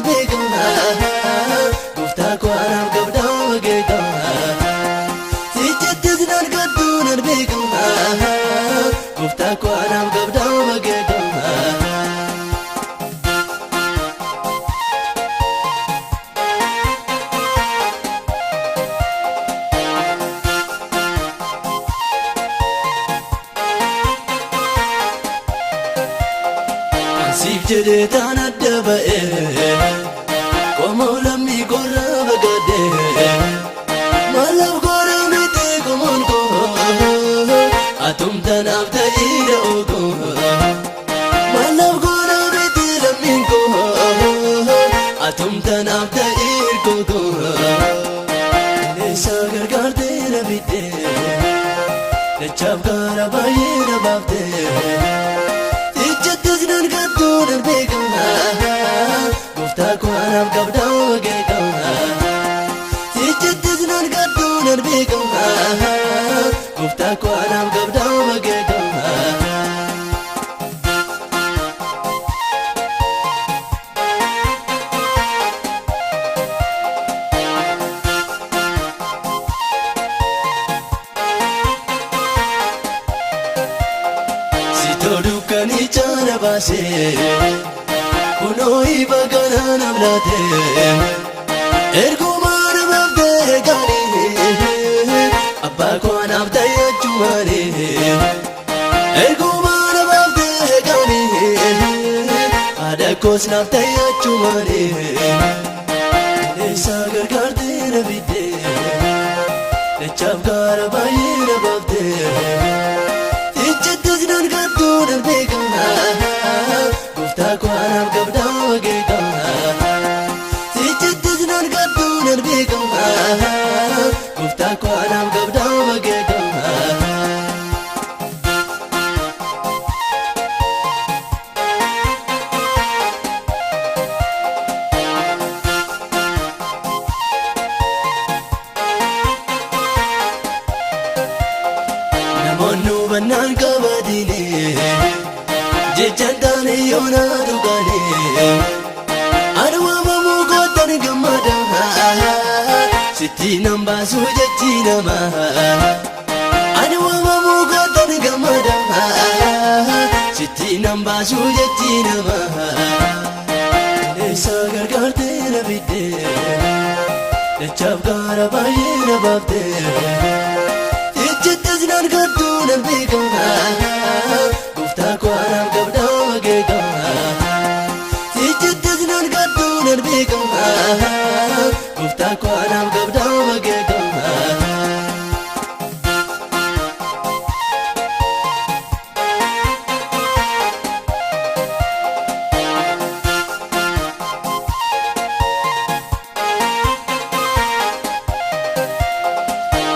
beekama gooftaa koo anaaf qabdaa wageekama sijjattis nan gaddu nan beekama gooftaa koo anaaf qabdaa wageekama. Siif jedhee taan adda ba'ee qomoo lammii korraa bagaadhee mallaaf korraa miti qomoon koo atumtanaaf ta'ii da'oo koo mallaaf korraa miti lammiin koo atumtanaaf ta'ii hirkoo koo neessaa gargaartee na biddee dachaaf gaara baay'ee na baaftee. Nan beekama gooftaa koo anaaf qabdaa wageekama sijjattis nan gaddu nan beekama gooftaa koo anaaf qabdaa wageekama. Dukkanii caala baasee kunoo ifa kanaa naaf laatee ergumaa namaaf ta'e gaanii abbaa koo anaaf ta'e achumaanii ergumaa namaaf ta'e gaanii haadha koos naaf ta'e achumaanii neessaa gargaartee na biddee dachaaf gaara baay'ee na baaftee. Nan beekama gooftaa koo anaaf qabdaa wageekama sijjattis nan gaddu nan beekama gooftaa koo anaaf qabdaa wageekama. Namoonni hubannaan qabaatanii jechaan taane yoona dhugaanii aduwwaamamuu gootan gammada sitti nan baasu jechi nama aduwwaamamuu gootan gammada sitti nan baasu jechi nama neessaa gargaartee na biddee dachaaf gaara baay'ee na baaftee sijjattis nan gaddu nan beekama gooftaa koo anaaf qabdaa wageekama sijjattis nan gaddu nan beekama gooftaa koo anaaf qabdaa wageekama.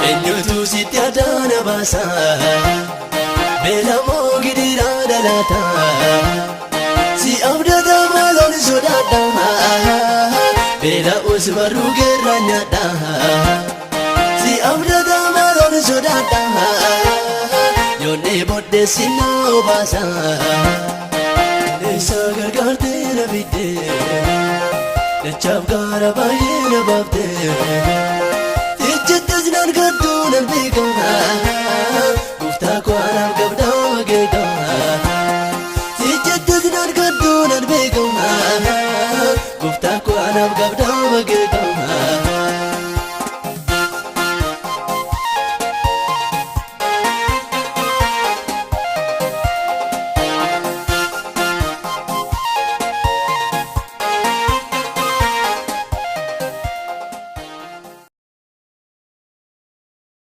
Eenyutu sitti adda na baasa beelamoo gidiraa dhalaata si abdata maalaan sodaadha beela'us barruu geerraa nyaadha si abdata maalaan sodaadha yoonnee booddeessi na obaasa neessaa gargaartee na biddee dachaaf gaara baay'ee na baaftee. Sijjattis nan gaddu nan beekama gooftaa koo anaaf qabdaa